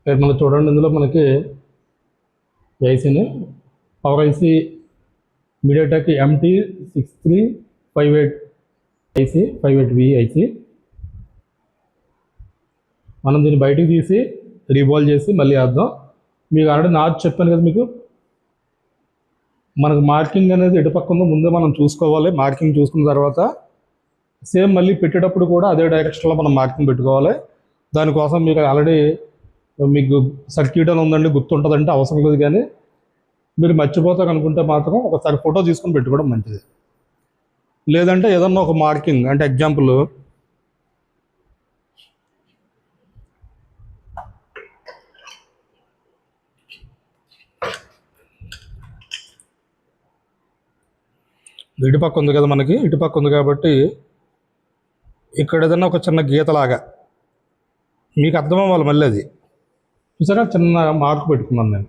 ఇక్కడ మనం చూడండి, ఇందులో మనకి ఐసీని power IC MediaTek MT6358 IC 58V IC. మనం దీన్ని బయటికి తీసి రీబాల్ చేసి మళ్ళీ వేద్దాం. మీకు ఆల్రెడీ నాచ్ చెప్పాను కదా మీకు. మనకు మార్కింగ్ అనేది ఎటు పక్క ఉందో ముందే మనం చూసుకోవాలి. మార్కింగ్ చూసుకున్న తర్వాత సేమ్ మళ్ళీ పెట్టేటప్పుడు కూడా అదే డైరెక్షన్లో మనం మార్కింగ్ పెట్టుకోవాలి. దానికోసం మీకు ఆల్రెడీ మీకు సర్క్యూట్ అని ఉందండి, గుర్తుంటుందంటే అవసరం లేదు. కానీ మీరు మర్చిపోతారు అనుకుంటే మాత్రం ఒకసారి ఫోటో తీసుకొని పెట్టుకోవడం మంచిది. లేదంటే ఏదన్నా ఒక మార్కింగ్, అంటే ఎగ్జాంపుల్ ఇటుపక్క ఉంది కదా, మనకి ఇటుపక్క ఉంది కాబట్టి ఇక్కడ ఏదన్నా ఒక చిన్న గీతలాగా మీకు అర్థం అవ్వాలి. మళ్ళీ అది చూసారా, చిన్న మార్క్ పెట్టుకున్నాను నేను.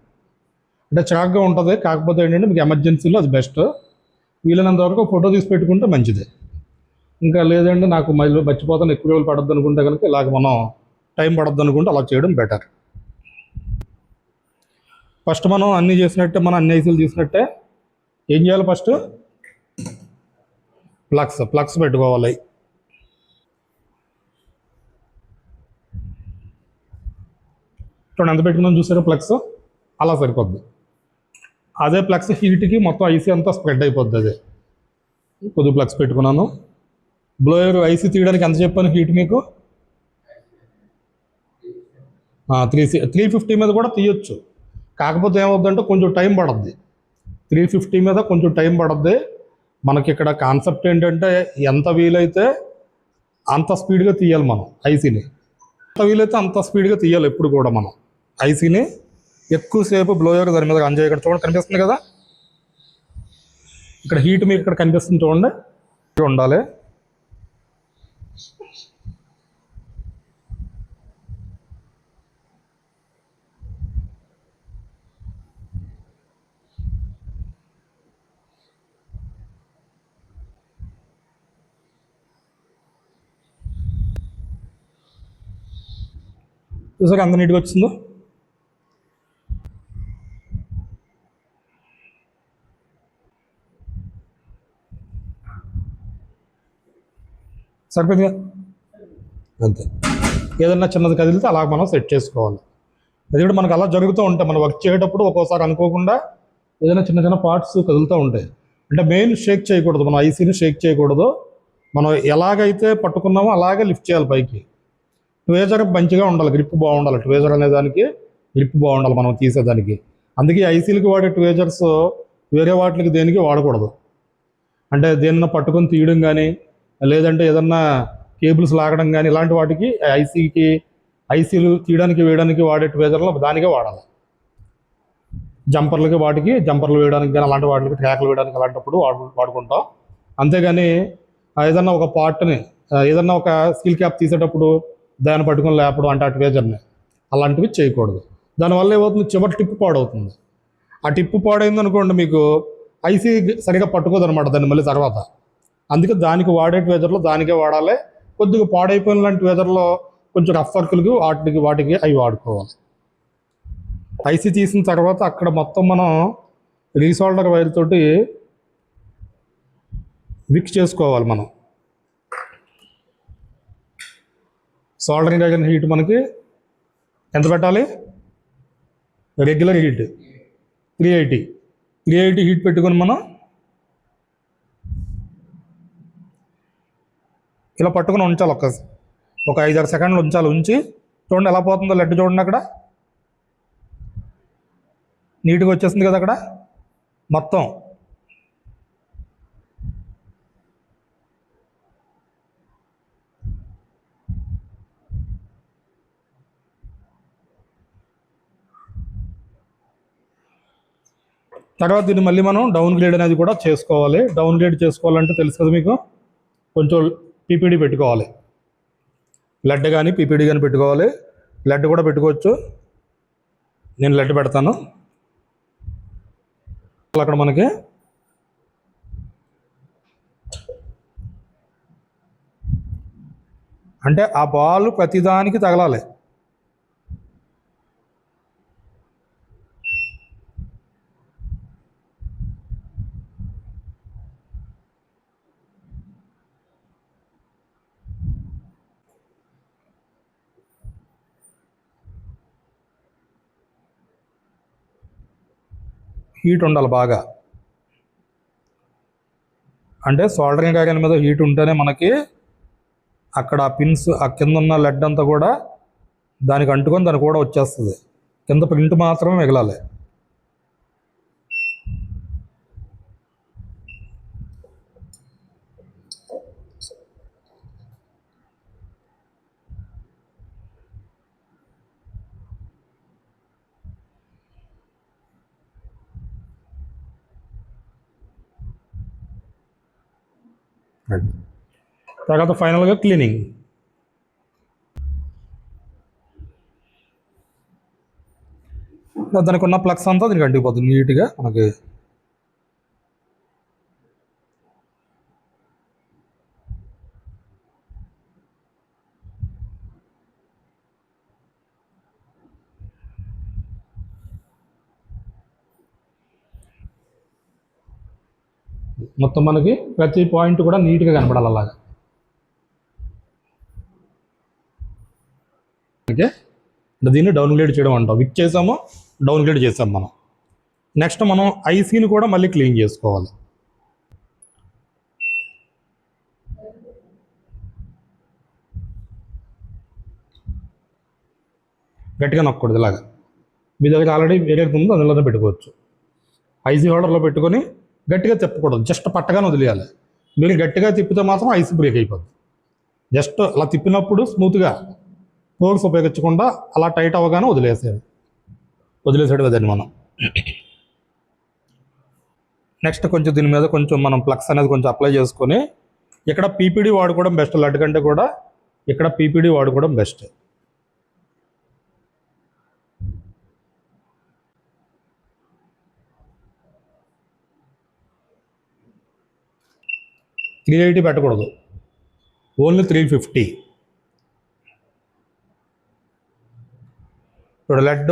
అంటే చిరాగ్గా ఉంటుంది, కాకపోతే ఏంటంటే మీకు ఎమర్జెన్సీలో అది బెస్ట్. వీలైనంత వరకు ఫోటో తీసి పెట్టుకుంటే మంచిది. ఇంకా లేదంటే నాకు మళ్ళీ మర్చిపోతాను, ఎక్కువ రోజులు పడద్దు అనుకుంటే కనుక ఇలాగ మనం టైం పడద్దు అనుకుంటే అలా చేయడం బెటర్. ఫస్ట్ మనం అన్నీ చేసినట్టే, మనం అన్ని ఐసీలు తీసినట్టే ఏం చేయాలి, ఫస్ట్ ప్లగ్స్ పెట్టుకోవాలి. చూడండి ఎంత పెట్టుకున్నాం చూసారా, ప్లగ్స్ అలా సరిపోద్ది. అదే ప్లగ్స్ హీట్కి మొత్తం ఐసీ అంతా స్ప్రెడ్ అయిపోద్ది. అదే కొద్ది ప్లగ్స్ పెట్టుకున్నాను. బ్లోయర్ ఐసీ తీయడానికి ఎంత చెప్పాను హీట్ మీకు? 350 మీద కూడా తీయొచ్చు. కాకపోతే ఏమవుద్దంటే కొంచెం టైం పడుద్ది. 350 మీద కొంచెం టైం పడుద్ది. మనకి ఇక్కడ కాన్సెప్ట్ ఏంటంటే ఎంత వీలైతే అంత స్పీడ్గా తీయాలి మనం ఐసీని. ఎంత వీలైతే అంత స్పీడ్గా తీయాలి ఎప్పుడు కూడా మనం ఐసీని. ఎక్కువసేపు బ్లోయర్ దాని మీద రన్ చేయకుండా. చూడండి కనిపిస్తుంది కదా ఇక్కడ హీట్, మీకు ఇక్కడ కనిపిస్తుంది చూడండి, ఉండాలి. చూసాక అంత నీట్గా వచ్చిందో. సరిపోయింది కదా, అంతే. ఏదన్నా చిన్నది కదిలితే అలా మనం సెట్ చేసుకోవాలి. అది కూడా మనకు అలా జరుగుతూ ఉంటాయి. మనం వర్క్ చేసేటప్పుడు ఒక్కోసారి అనుకోకుండా ఏదైనా చిన్న చిన్న పార్ట్స్ కదులుతూ ఉంటాయి. అంటే మెయిన్ షేక్ చేయకూడదు, మనం ఐసీని షేక్ చేయకూడదు. మనం ఎలాగైతే పట్టుకున్నామో అలాగే లిఫ్ట్ చేయాలి పైకి. ట్వేజర్ మంచిగా ఉండాలి, గ్రిప్ బాగుండాలి. ట్వేజర్ అనే దానికి గ్రిప్ బాగుండాలి మనం తీసేదానికి. అందుకే ఐసీలకి వాడే ట్వేజర్స్ వేరే వాటికి దేనికి వాడకూడదు. అంటే దేనిన్న పట్టుకొని తీయడం కానీ, లేదంటే ఏదన్నా కేబుల్స్ లాగడం కానీ, ఇలాంటి వాటికి ఐసీలు తీయడానికి వేయడానికి వాడే ట్వేజర్లు దానికే వాడాలి. జంపర్లు వేయడానికి కానీ, అలాంటి వాటికి ట్రాక్లు వేయడానికి అలాంటప్పుడు వాడుకుంటాం. అంతేగాని ఏదన్నా ఒక పార్ట్ని, ఏదన్నా ఒక స్టీల్ క్యాప్ తీసేటప్పుడు దాన్ని పట్టుకొని లేపడం, అంటే ఆ ట్వేజర్ని అలాంటివి చేయకూడదు. దానివల్ల ఏమవుతుంది, చివరి టిప్పు పాడవుతుంది. ఆ టిప్పు పాడైంది అనుకోండి, మీకు ఐసీ సరిగా పట్టుకోదు అనమాట దాన్ని మళ్ళీ తర్వాత. అందుకే దానికి వాడే ట్వేజర్లో దానికే వాడాలి. కొద్దిగా పాడైపోయిన లాంటి ట్వేజర్లో కొంచెం రఫ్ వర్కులకి వాటికి అవి వాడుకోవాలి. ఐసీ తీసిన తర్వాత అక్కడ మొత్తం మనం రీసోల్డర్ వైర్ తోటి మిక్స్ చేసుకోవాలి. మనం సోల్డరింగ్ అయిన హీట్ మనకి ఎంత పెట్టాలి, రెగ్యులర్ హీట్ 380 హీట్ పెట్టుకొని మనం ఇలా పట్టుకొని ఉంచాలి. ఒక 5-6 సెకండ్లు ఉంచాలి. ఉంచి చూడండి ఎలా పోతుందో లెడ్ చూడండి, అక్కడ నీట్గా వచ్చేస్తుంది కదా అక్కడ మొత్తం. తర్వాత దీన్ని మళ్ళీ మనం డౌన్ గ్రేడ్ అనేది కూడా చేసుకోవాలి. డౌన్ గ్రేడ్ చేసుకోవాలంటే తెలుసు కదా మీకు, కొంచెం పీపీడీ పెట్టుకోవాలి. లెడ్ కానీ పీపీడీ కానీ పెట్టుకోవాలి. లెడ్ కూడా పెట్టుకోవచ్చు, నేను లెడ్ పెడతాను. అక్కడ మనకి అంటే ఆ బాల్ ప్రతిదానికి తగలాలి. హీట్ ఉండాలి బాగా. అంటే సోల్డరింగ్ ఐరన్ మీద హీట్ ఉంటేనే మనకి అక్కడ ఆ పిన్స్, ఆ కింద ఉన్న లెడ్ అంతా కూడా దానికి అంటుకొని దానికి కూడా వచ్చేస్తుంది. కింద ప్రింట్ మాత్రమే మిగలాలి. తర్వాత ఫైనల్గా క్లీనింగ్. దానికి ఉన్న ప్లగ్స్ అంతా దీనికి అంటిపోతుంది నీట్గా మనకి. మొత్తం మనకి ప్రతి పాయింట్ కూడా నీట్గా కనపడాలి అలాగా. ఓకే, దీన్ని డౌన్గ్రేడ్ చేయడం అంటాం. విక్ చేసాము, డౌన్గ్రేడ్ చేసాం మనం. నెక్స్ట్ మనం ఐసీని కూడా మళ్ళీ క్లీన్ చేసుకోవాలి. గట్టిగా నొక్కకూడదు ఇలాగా. మీ దగ్గర ఆల్రెడీ వేరే ఉందో అందులోనే పెట్టుకోవచ్చు. ఐసీ హోల్డర్లో పెట్టుకొని గట్టిగా తిప్పకూడదు, జస్ట్ పట్టగానే వదిలేయాలి. మీరు గట్టిగా తిప్పితే మాత్రం ఐసీ బ్రేక్ అయిపోద్ది. జస్ట్ అలా తిప్పినప్పుడు స్మూత్గా ఫోర్స్ ఉపయోగించకుండా అలా టైట్ అవ్వగానే వదిలేసాడు అదని మనం. నెక్స్ట్ కొంచెం దీని మీద కొంచెం మనం ప్లగ్స్ అనేది కొంచెం అప్లై చేసుకొని ఇక్కడ పీపీడీ వాడుకోవడం బెస్ట్. లడ్ కంటే కూడా ఇక్కడ పీపీడీ వాడుకోవడం బెస్ట్. $380 పెట్టకూడదు, ఓన్లీ $350. ఇప్పుడు లెడ్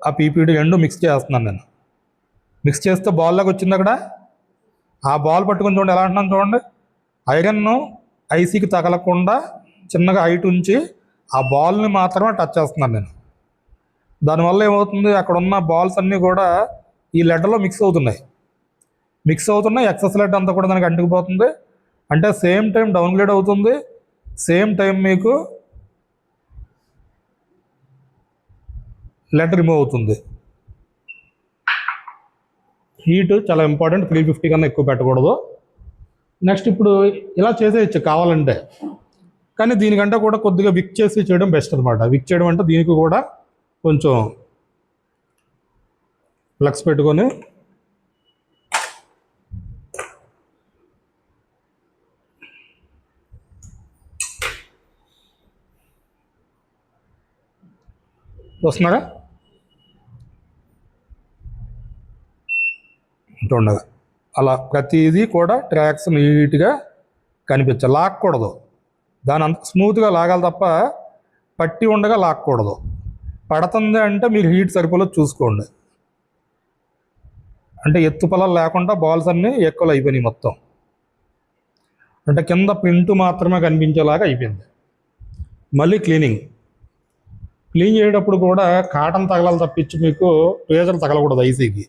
ఆ పీపీడీ రెండు మిక్స్ చేస్తున్నాను నేను. మిక్స్ చేస్తే బాల్ లాగా వచ్చింది అక్కడ. ఆ బాల్ పట్టుకొని చూడండి ఎలా అంటున్నాను చూడండి. ఐరన్ను ఐసీకి తగలకుండా చిన్నగా హైట్ ఉంచి ఆ బాల్ని మాత్రమే టచ్ చేస్తున్నాను నేను. దానివల్ల ఏమవుతుంది, అక్కడ ఉన్న బాల్స్ అన్నీ కూడా ఈ లెడ్లో మిక్స్ అవుతున్నాయి. ఎక్సెస్ లెడ్ అంతా కూడా దానికి అంటుకుపోతుంది. అంటే సేమ్ టైం డౌన్గ్రేడ్ అవుతుంది, సేమ్ టైం మీకు లెడ్ రిమూవ్ అవుతుంది. హీట్ చాలా ఇంపార్టెంట్, 350 కన్నా ఎక్కువ పెట్టకూడదు. నెక్స్ట్ ఇప్పుడు ఇలా చేసేయచ్చు కావాలంటే, కానీ దీనికంటే కూడా కొద్దిగా విక్ చేసి చేయడం బెస్ట్ అనమాట. విక్ చేయడం అంటే దీనికి కూడా కొంచెం ఫ్లక్స్ పెట్టుకొని వస్తున్నారా ఉండగా అలా ప్రతిదీ కూడా ట్రాక్స్ నీట్గా కనిపించాలి. లాక్కూడదు, దాని అంత స్మూత్గా లాగాలి తప్ప పట్టి ఉండగా లాక్కూడదు. పడుతుంది అంటే మీరు హీట్ సరిపోలేదు చూసుకోండి. అంటే ఎత్తు పొలాలు లేకుండా బాల్స్ అన్నీ ఎక్కువలు అయిపోయినాయి మొత్తం. అంటే కింద ప్రింట్ మాత్రమే కనిపించేలాగా అయిపోయింది. మళ్ళీ క్లీన్ చేసేటప్పుడు కూడా కాటన్ తగలాలి తప్పించి మీకు ప్రెజర్ తగలకూడదు ఐసీకి.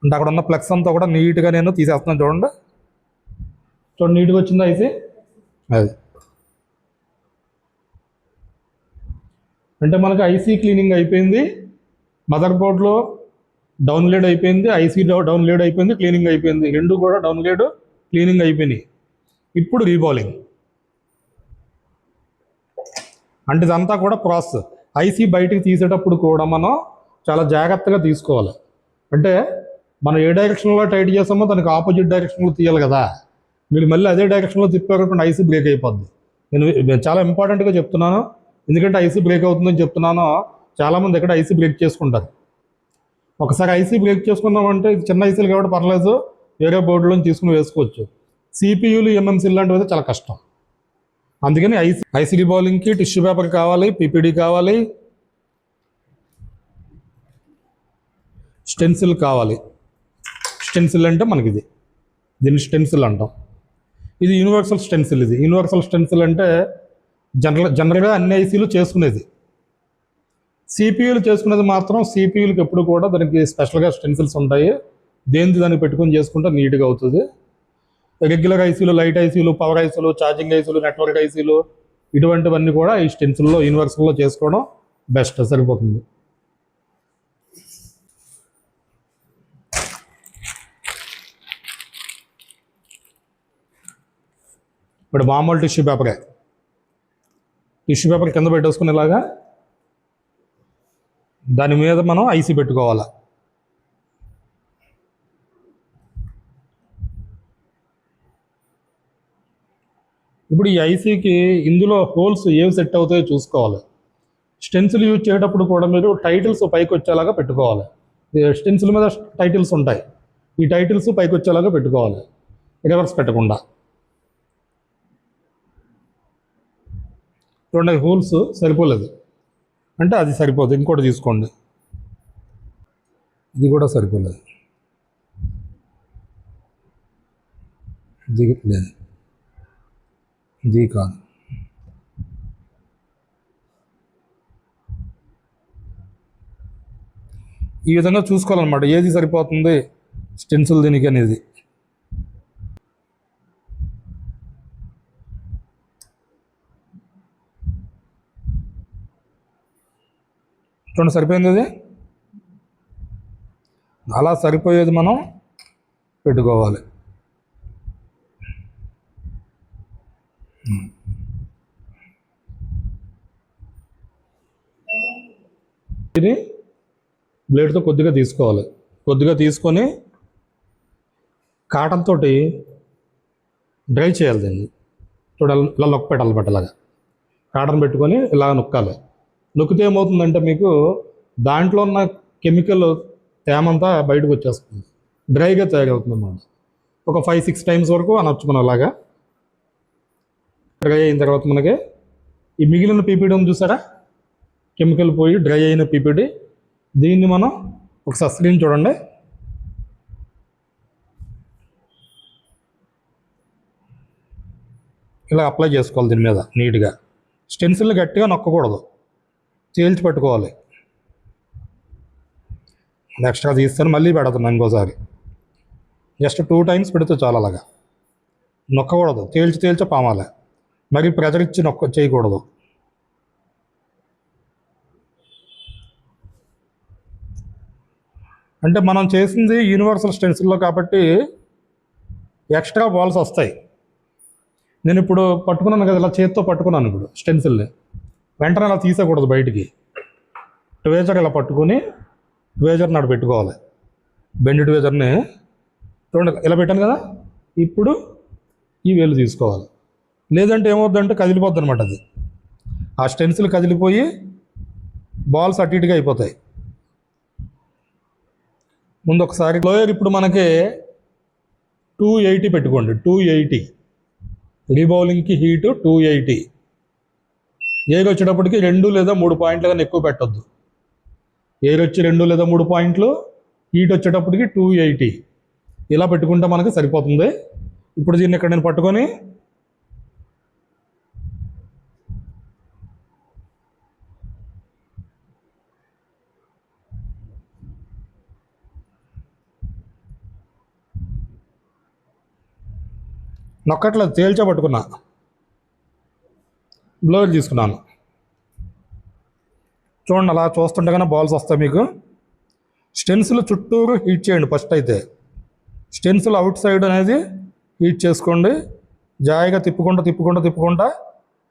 అంటే అక్కడ ఉన్న ప్లగ్స్ అంతా కూడా నీట్గా నేను తీసేస్తున్నాను చూడండి నీట్గా వచ్చింది ఐసీ. అది అంటే మనకు ఐసీ క్లీనింగ్ అయిపోయింది, మదర్ బోర్డ్లో డౌన్గ్రేడ్ అయిపోయింది, ఐసీ డౌన్గ్రేడ్ అయిపోయింది, క్లీనింగ్ అయిపోయింది. రెండు కూడా డౌన్గ్రేడ్ క్లీనింగ్ అయిపోయినాయి. ఇప్పుడు రీబాలింగ్ అంటే ఇదంతా కూడా ప్రాసెస్. ఐసీ బయటికి తీసేటప్పుడు కూడా మనం చాలా జాగ్రత్తగా తీసుకోవాలి. అంటే మనం ఏ డైరెక్షన్లో టైట్ చేసామో దానికి ఆపోజిట్ డైరెక్షన్లో తీయాలి కదా. మీరు మళ్ళీ అదే డైరెక్షన్లో తిప్పారనుకోండి ఐసీ బ్రేక్ అయిపోద్ది. నేను చాలా ఇంపార్టెంట్గా చెప్తున్నాను, ఎందుకంటే ఐసీ బ్రేక్ అవుతుందని చెప్తున్నాను. చాలామంది ఎక్కడ ఐసీ బ్రేక్ చేసుకుంటారు. ఒకసారి ఐసీ బ్రేక్ చేసుకున్నామంటే ఇది చిన్న ఐసీలు కాబట్టి పర్లేదు, వేరే బోర్డులో తీసుకుని వేసుకోవచ్చు. సిపియూలు ఎంఎంసీలు లాంటివి అయితే చాలా కష్టం. అందుకని ఐసీ రీబాలింగ్కి టిష్యూ పేపర్ కావాలి, పీపీడీ కావాలి, స్టెన్సిల్ కావాలి. స్టెన్సిల్ అంటే మనకి దీన్ని స్టెన్సిల్ అంటాం. ఇది యూనివర్సల్ స్టెన్సిల్. ఇది యూనివర్సల్ స్టెన్సిల్ అంటే జనరల్గా అన్ని ఐసీలు చేసుకునేది. సిపియూలు చేసుకునేది మాత్రం సిపియూలకి ఎప్పుడు కూడా దానికి స్పెషల్గా స్టెన్సిల్స్ ఉంటాయి. దేనిది దానికి పెట్టుకొని చేసుకుంటే నీట్గా అవుతుంది. రెగ్యులర్ ఐసీలు, లైట్ ఐసీలు, పవర్ ఐసీలు, ఛార్జింగ్ ఐసీలు, నెట్వర్క్ ఐసీలు ఇటువంటివన్నీ కూడా ఈ స్టెన్సిల్లో, యూనివర్సల్లో చేసుకోవడం బెస్ట్, సరిపోతుంది. ఇప్పుడు మామూలు టిష్యూ పేపర్ కింద పెట్టేసుకునేలాగా దాని మీద మనం ఐసీ పెట్టుకోవాలి. ఇప్పుడు ఈ ఐసీకి ఇందులో హోల్స్ ఏవి సెట్ అవుతాయో చూసుకోవాలి. స్టెన్సిల్ యూజ్ చేసేటప్పుడు కూడా మీరు టైటిల్స్ పైకి వచ్చేలాగా పెట్టుకోవాలి. స్టెన్సిల్ మీద టైటిల్స్ ఉంటాయి, ఈ టైటిల్స్ పైకి వచ్చేలాగా పెట్టుకోవాలి, రివర్స్ పెట్టకుండా. చూడండి, హోల్స్ సరిపోలేదు అంటే అది సరిపోదు, ఇంకోటి తీసుకోండి. ఇది కూడా సరిపోలేదు, ఇది లేదు, ఇది కాదు. ఈ విధంగా చూసుకోవాలన్నమాట, ఏది సరిపోతుంది స్టెన్సిల్ దీనికి అనేది. చూడండి, సరిపోయింది. అది అలా సరిపోయేది మనం పెట్టుకోవాలి. ఇది బ్లేడ్తో కొద్దిగా తీసుకోవాలి. కొద్దిగా తీసుకొని కాటన్ తోటి డ్రై చేయాలి దీన్ని. చూడాలి, ఇలా నొక్క పెట్టాలి, బట్టలాగా కాటన్ పెట్టుకొని ఇలా నొక్కాలి. నొక్కితే ఏమవుతుందంటే మీకు దాంట్లో ఉన్న కెమికల్ తేమంతా బయటకు వచ్చేస్తుంది, డ్రైగా తయారవుతుంది అన్నమాట. ఒక 5-6 టైమ్స్ వరకు అనొచ్చు మనం అలాగా. డ్రై అయిన తర్వాత మనకి ఈ మిగిలిన పీపీడీ ఉంది చూసారా, కెమికల్ పోయి డ్రై అయిన పీపీడీ, దీన్ని మనం ఒకసారి స్క్రీన్ చూడండి. ఇలా అప్లై చేసుకోవాలి దీని మీద నీట్గా. స్టెన్సిల్ని గట్టిగా నొక్కకూడదు, తేల్చి పెట్టుకోవాలి. ఎక్స్ట్రా తీస్తాను, మళ్ళీ పెడుతున్నాను ఇంకోసారి. జస్ట్ 2 టైమ్స్ పెడితే చాలా, అలాగా నొక్కకూడదు, తేల్చి పామాలి. మరి ప్రెజర్ ఇచ్చి చేయకూడదు. అంటే మనం చేసింది యూనివర్సల్ స్టెన్సిల్లో కాబట్టి ఎక్స్ట్రా బాల్స్ వస్తాయి. నేను ఇప్పుడు పట్టుకున్నాను కదా, ఇలా చేతితో పట్టుకున్నాను ఇప్పుడు స్టెన్సిల్ని, వెంటనే అలా తీసేయకూడదు బయటికి. ట్వేజర్ ఇలా పట్టుకొని ట్వేజర్ని అక్కడ పెట్టుకోవాలి. బెండ్ ట్వేజర్ని చూడండి, ఇలా పెట్టాను కదా, ఇప్పుడు ఈ వేలు తీసుకోవాలి. లేదంటే ఏమవుతుందంటే కదిలిపోద్ది అనమాట. అది ఆ స్టెన్సిల్ కదిలిపోయి బాల్స్ అటు ఇటుగా అయిపోతాయి. ముందు ఒకసారి లోయర్ ఇప్పుడు మనకి 280 పెట్టుకోండి. 280 రీబౌలింగ్కి హీటు 280. ఎయిర్ వచ్చేటప్పటికి 2 లేదా 3 పాయింట్లు కానీ ఎక్కువ పెట్టద్దు. ఎయిర్ వచ్చి 2 లేదా 3 పాయింట్లు, హీట్ వచ్చేటప్పటికి 280 ఇలా పెట్టుకుంటే మనకి సరిపోతుంది. ఇప్పుడు దీన్ని ఇక్కడ నేను పట్టుకొని నొక్కట్లేదు, తేల్చా పట్టుకున్నా, బ్లోవర్ తీసుకున్నాను. చూడండి, అలా చూస్తుండగానే బాల్స్ వస్తాయి మీకు. స్టెన్సిల్ చుట్టూరు హీట్ చేయండి ఫస్ట్. అయితే స్టెన్సిల్ అవుట్ సైడ్ అనేది హీట్ చేసుకోండి. జాయిగా తిప్పుకుంటా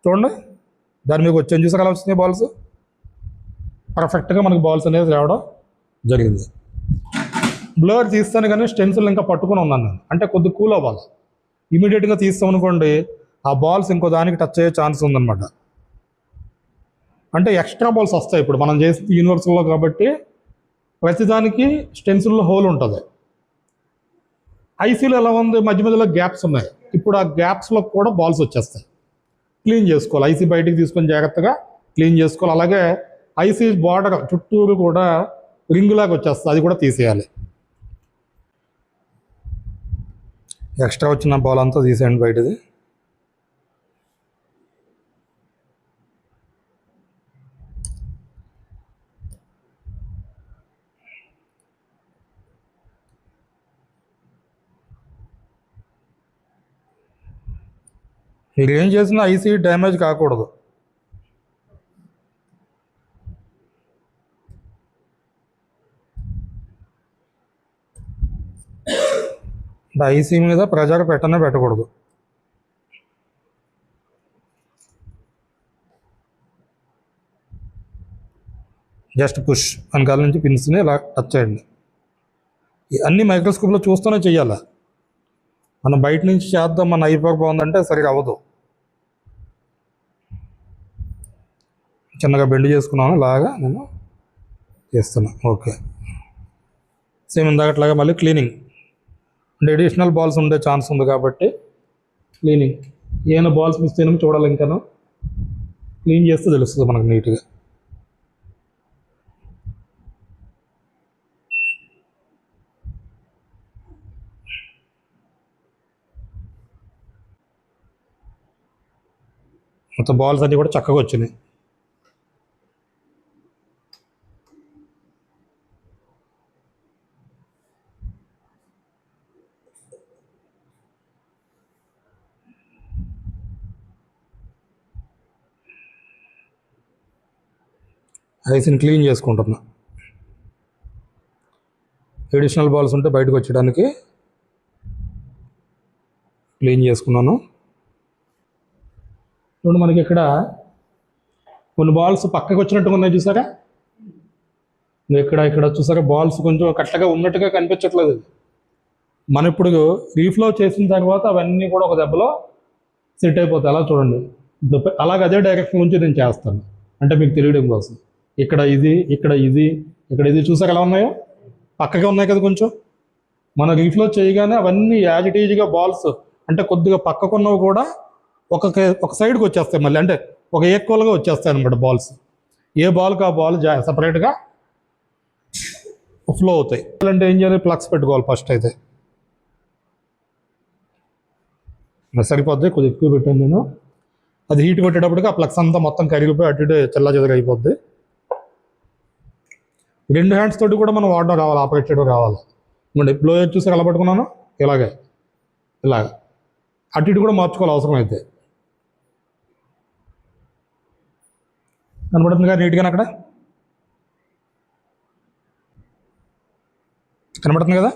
చూడండి, దాని మీకు వచ్చాను చూసాక అలా వచ్చినాయి బాల్స్. పర్ఫెక్ట్గా మనకి బాల్స్ అనేది రావడం జరిగింది. బ్లోవర్ తీస్తాను కానీ స్టెన్సిల్ ఇంకా పట్టుకుని ఉన్నాను నేను, అంటే కొద్దిగా కూల్ అవ్వాలి. ఇమీడియట్గా తీస్తాం అనుకోండి, ఆ బాల్స్ ఇంకో దానికి టచ్ అయ్యే ఛాన్స్ ఉందన్నమాట. అంటే ఎక్స్ట్రా బాల్స్ వస్తాయి. ఇప్పుడు మనం చేసి యూనివర్సల్లో కాబట్టి ప్రతిదానికి స్టెన్సిల్లో హోల్ ఉంటుంది. ఐసీలో ఎలా ఉంది, మధ్యలో గ్యాప్స్ ఉన్నాయి. ఇప్పుడు ఆ గ్యాప్స్లో కూడా బాల్స్ వచ్చేస్తాయి. క్లీన్ చేసుకోవాలి, ఐసీ బయటికి తీసుకొని జాగ్రత్తగా క్లీన్ చేసుకోవాలి. అలాగే ఐసీ బార్డర్ చుట్టూరు కూడా రింగులాగా వచ్చేస్తుంది, అది కూడా తీసేయాలి. ఎక్స్ట్రా వచ్చిన బాల్ అంతా తీసేయండి బయటది. మీరు ఏం చేసినా ఐసీ డ్యామేజ్ కాకూడదు. ఐసీ మీద ప్రెజర్ పెట్టకూడదు. జస్ట్ పుష్ వెనకాల నుంచి పిన్స్ని ఇలా టచ్ చేయండి. అన్ని మైక్రోస్కోప్లో చూస్తూనే చెయ్యాలి. మనం బయట నుంచి చేద్దాం, మన అయిపోయి బాగుందంటే సరిగా అవ్వదు. చిన్నగా బెండ్ చేసుకున్నాను, ఇలాగా నేను చేస్తున్నా. ఓకే, సేమ్ ఇందాకట్లాగా మళ్ళీ క్లీనింగ్ అంటే అడిషనల్ బాల్స్ ఉండే ఛాన్స్ ఉంది కాబట్టి క్లీనింగ్. ఏమైనా బాల్స్ మిస్ అయినా చూడాలి, ఇంకా క్లీన్ చేస్తే తెలుస్తుంది మనకు నీట్గా. మొత్తం బాల్స్ అన్నీ కూడా చక్కగా వచ్చినాయి. ఐస్ని క్లీన్ చేసుకుంటున్నా. అడిషనల్ బాల్స్ ఉంటే బయటకు వచ్చడానికి క్లీన్ చేసుకున్నాను. ఇప్పుడు మనకి ఇక్కడ కొన్ని బాల్స్ పక్కకు వచ్చినట్టుగా ఉన్నాయి, చూసారా? ఇక్కడ చూసారా బాల్స్ కొంచెం కరెక్ట్గా ఉన్నట్టుగా కనిపించట్లేదు. మనం ఇప్పుడు రీఫ్లో చేసిన తర్వాత అవన్నీ కూడా ఒక దెబ్బలో సెట్ అయిపోతాయి. అలా చూడండి, అలాగే అదే డైరెక్షన్ నుంచి నేను చేస్తాను, అంటే మీకు తెలియడం కోసం. ఇక్కడ ఇది చూసాక ఎలా ఉన్నాయో పక్కగా ఉన్నాయి కదా కొంచెం. మన రీఫ్లో చేయగానే అవన్నీ యాజ్ ఇట్ ఈజ్గా బాల్స్ అంటే కొద్దిగా పక్కకున్నవి కూడా ఒక సైడ్కి వచ్చేస్తాయి మళ్ళీ, అంటే ఒక ఈక్వల్గా వచ్చేస్తాయి అనమాట బాల్స్. ఏ బాల్కి ఆ బాల్ సపరేట్గా ఫ్లో అవుతాయి. అంటే ఏం చేయాలి, ప్లగ్స్ పెట్టుకోవాలి ఫస్ట్. అయితే సరిపోద్ది, కొద్దిగా ఎక్కువ పెట్టాను నేను. అది హీట్ కొట్టేటప్పటికి ఆ ప్లగ్స్ అంతా మొత్తం కరిగిపోయి అటు ఇటు చెల్లాచెదరు అయిపోద్ది. 2 హ్యాండ్స్ తోటి కూడా మనం వాడడం రావాలి, ఆపరేట్ చేయడం రావాలి. అంటే బ్లోయర్ చూసి ఎలా పట్టుకున్నాను, ఇలాగ అటు ఇటు కూడా మార్చుకోవాలి అవసరం అయితే. కనబడుతుంది కదా నీట్గా, అక్కడ కనబడుతుంది కదా.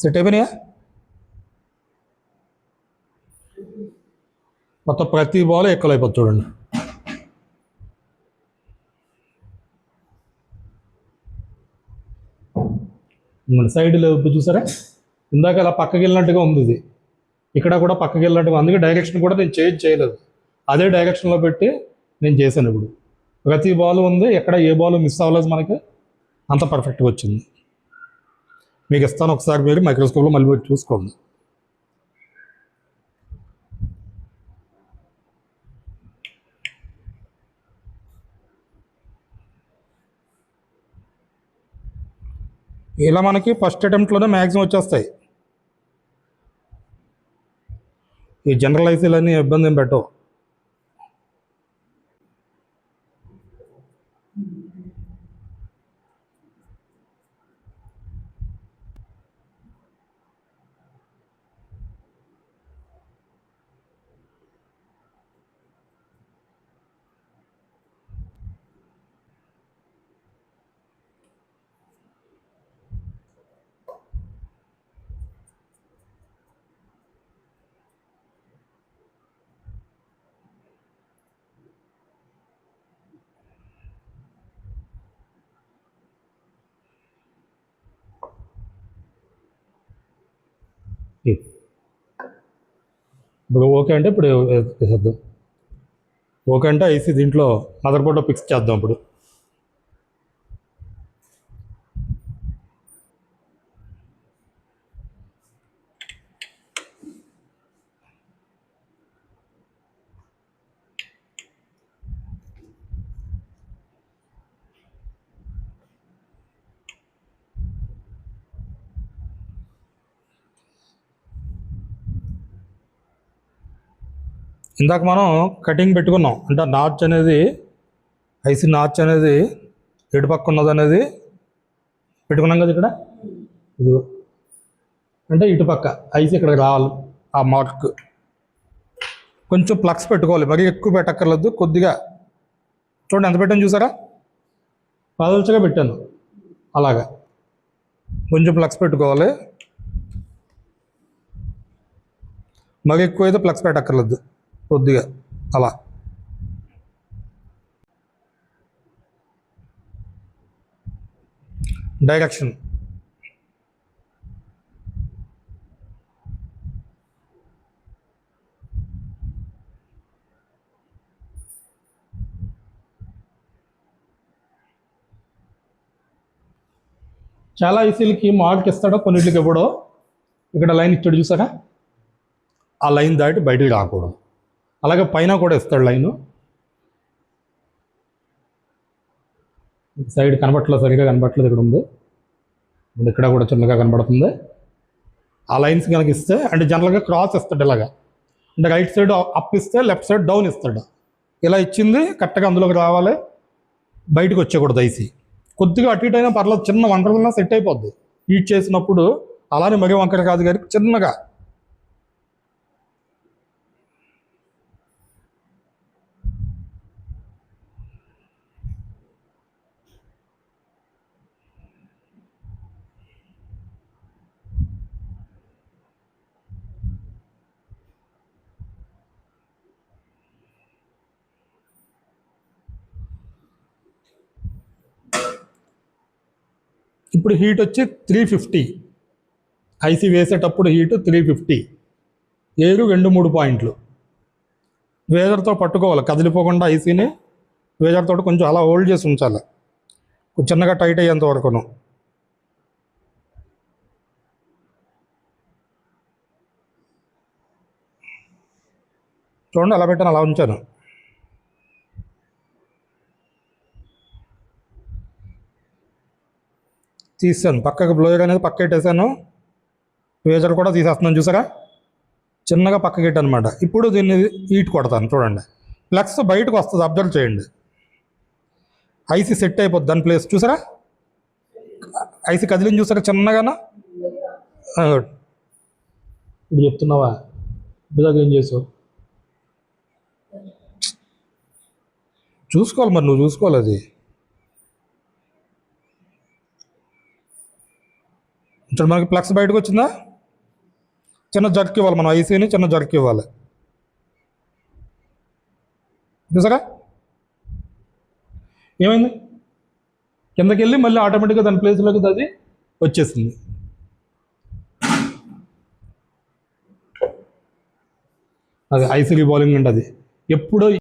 సెట్ అయిపోయినాయా మొత్తం? ప్రతి బాల్ ఎక్కువ అయిపోతుంది చూడండి. సైడ్లో చూసారా, ఇందాక అలా పక్కకి వెళ్ళినట్టుగా ఉంది, ఇది ఇక్కడ కూడా పక్కకి వెళ్ళినట్టుగా. అందుకే డైరెక్షన్ కూడా నేను చేంజ్ చేయలేదు, అదే డైరెక్షన్లో పెట్టి నేను చేశాను. ఇప్పుడు ప్రతి బాల్ ఉంది, ఎక్కడ ఏ బాల్ మిస్ అవ్వలేదు, మనకి అంత పర్ఫెక్ట్గా వచ్చింది. మీకు ఇస్తాను, ఒకసారి మీరు మైక్రోస్కోప్లో మళ్ళీ పెట్టి చూసుకోండి. ఇలా మనకి ఫస్ట్ అటెంప్ట్లోనే మ్యాక్సిమం వచ్చేస్తాయి. ఈ జనరల్ ఐసీలన్నీ ఇబ్బంది ఏం పెట్టవు. ఇప్పుడు ఓకే అంటే ఇప్పుడు వేసేద్దాం. ఓకే అంటే ఐసీ దీంట్లో మదర్ బోర్డ్లో ఫిక్స్ చేద్దాం. ఇప్పుడు ఇందాక మనం కటింగ్ పెట్టుకున్నాం, అంటే నాచ్ అనేది, ఐసీ నాచ్ అనేది ఎటు పక్క ఉన్నది అనేది పెట్టుకున్నాం కదా. ఇక్కడ ఇది అంటే ఇటుపక్క ఐసీ ఇక్కడికి రావాలి. ఆ మార్క్ కొంచెం ప్లగ్స్ పెట్టుకోవాలి, మరీ ఎక్కువ పెట్టక్కర్లేదు, కొద్దిగా. చూడండి ఎంత పెట్టాను చూసారా, పదల్చగా పెట్టాను. అలాగా కొంచెం ప్లగ్స్ పెట్టుకోవాలి, మరీ ఎక్కువ అయితే ప్లగ్స్ పెట్టక్కర్లేదు, కొద్దిగా అలా. డైరెక్షన్ చాలా ఐసీలకి మార్క్ ఇస్తాడో, కొన్నిటికి ఇవ్వడో. ఇక్కడ లైన్ ఇచ్చాడు చూసారా, ఆ లైన్ దాటి బయటికి రాకూడదు. అలాగే పైన కూడా ఇస్తాడు లైను. సైడ్ కనబట్టలేదు, సరిగా కనబట్టలేదు, ఇక్కడ ఉంది, ఇక్కడ కూడా చిన్నగా కనబడుతుంది. ఆ లైన్స్ కనుక ఇస్తే, అంటే జనరల్గా క్రాస్ ఇస్తాడు ఇలాగా, అంటే రైట్ సైడ్ అప్ ఇస్తే లెఫ్ట్ సైడ్ డౌన్ ఇస్తాడు. ఇలా ఇచ్చింది కరెక్ట్గా అందులోకి రావాలి, బయటకు వచ్చేకూడదు ఐసీ. కొద్దిగా అటు ఇటు అయినా పర్లేదు, చిన్న వంకరన్నా సెట్ అయిపోద్ది హీట్ చేసినప్పుడు. అలానే మరీ వంకర కాదు కానీ చిన్నగా. ఇప్పుడు హీట్ వచ్చి 350, ఐసీ వేసేటప్పుడు హీటు 350, ఏరు 2-3 పాయింట్లు. వేజర్తో పట్టుకోవాలి, కదిలిపోకుండా ఐసీని వేజర్తో కొంచెం అలా హోల్డ్ చేసి ఉంచాలి, చిన్నగా టైట్ అయ్యేంత వరకును. చూడండి అలా పెట్టాను, అలా ఉంచాను. తీసాను పక్కకు, బ్లోయర్ అనేది పక్క పెట్టేసాను, వేజర్ కూడా తీసేస్తున్నాను చూసారా, చిన్నగా పక్కకి పెట్టాను అనమాట. ఇప్పుడు దీన్ని హీట్ కొడతాను చూడండి, ప్లగ్స్ బయటకు వస్తుంది, అబ్జర్వ్ చేయండి. ఐసీ సెట్ అయిపోద్ది దాని ప్లేస్ చూసారా, ఐసీ కదిలిని చూసారా చిన్నగానా. ఇప్పుడు చెప్తున్నావా, ఇప్పుడుదాకా ఏం చేసావు చూసుకోవాలి, మరి నువ్వు చూసుకోవాలి. అది ఇప్పుడు మనకి ప్లగ్స్ బయటకు వచ్చిందా, చిన్న జర్క్ ఇవ్వాలి మనం, ఐసీని చిన్న జర్క్ ఇవ్వాలి చూసారా. ఏమైంది, కిందకి వెళ్ళి మళ్ళీ ఆటోమేటిక్గా దాని ప్లేస్లోకి అది వచ్చేసింది. అది ఐసీ రీబాలింగ్ అంటే అది ఎప్పుడో